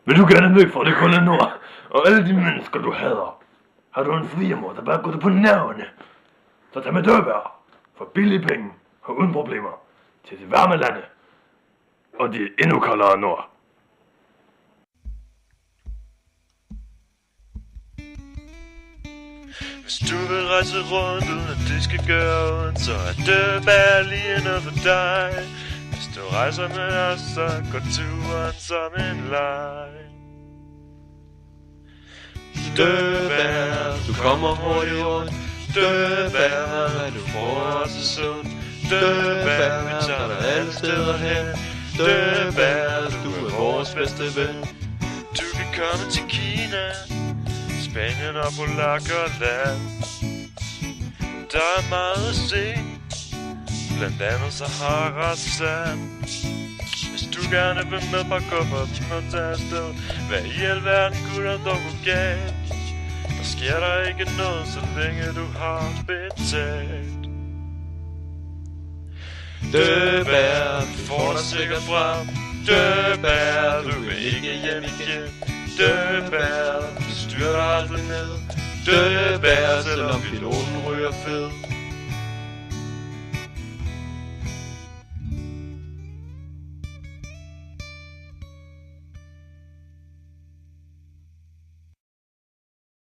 Vil du gerne væk fra det kolde nord, og alle de mennesker du hader? Har du en friemor, der bare går dig på nerverne? Så tag med dørbær, for billige penge og uden problemer, til de varme lande, og de endnu koldere nord. Hvis du vil rejse rundt uden at det skal gøre ondt, så er dørbær lige noget for dig. Hvis du rejser med os, så går turen som en leg. Dørbær, du kommer hurtigt rundt. Dørbær, hvad du får også sundt. Dørbær, vi tager dig alle steder hen. Dørbær, du er vores bedste ven. Du kan komme til Kina, Spanien og Polakkerland. Der er meget at se, blandt andet Sahara Sand. Hvis du gerne vil med, bare gå op og tage afsted. Hvad i alverden kunne der dog gå galt? Der sker der ikke noget, så længe du har betalt. Dørbær, du får dig sikkert frem. Dørbær, du vil ikke hjem igen. Dørbær, du styrer dig aldrig ned. Dørbær, selvom piloten ryger fed.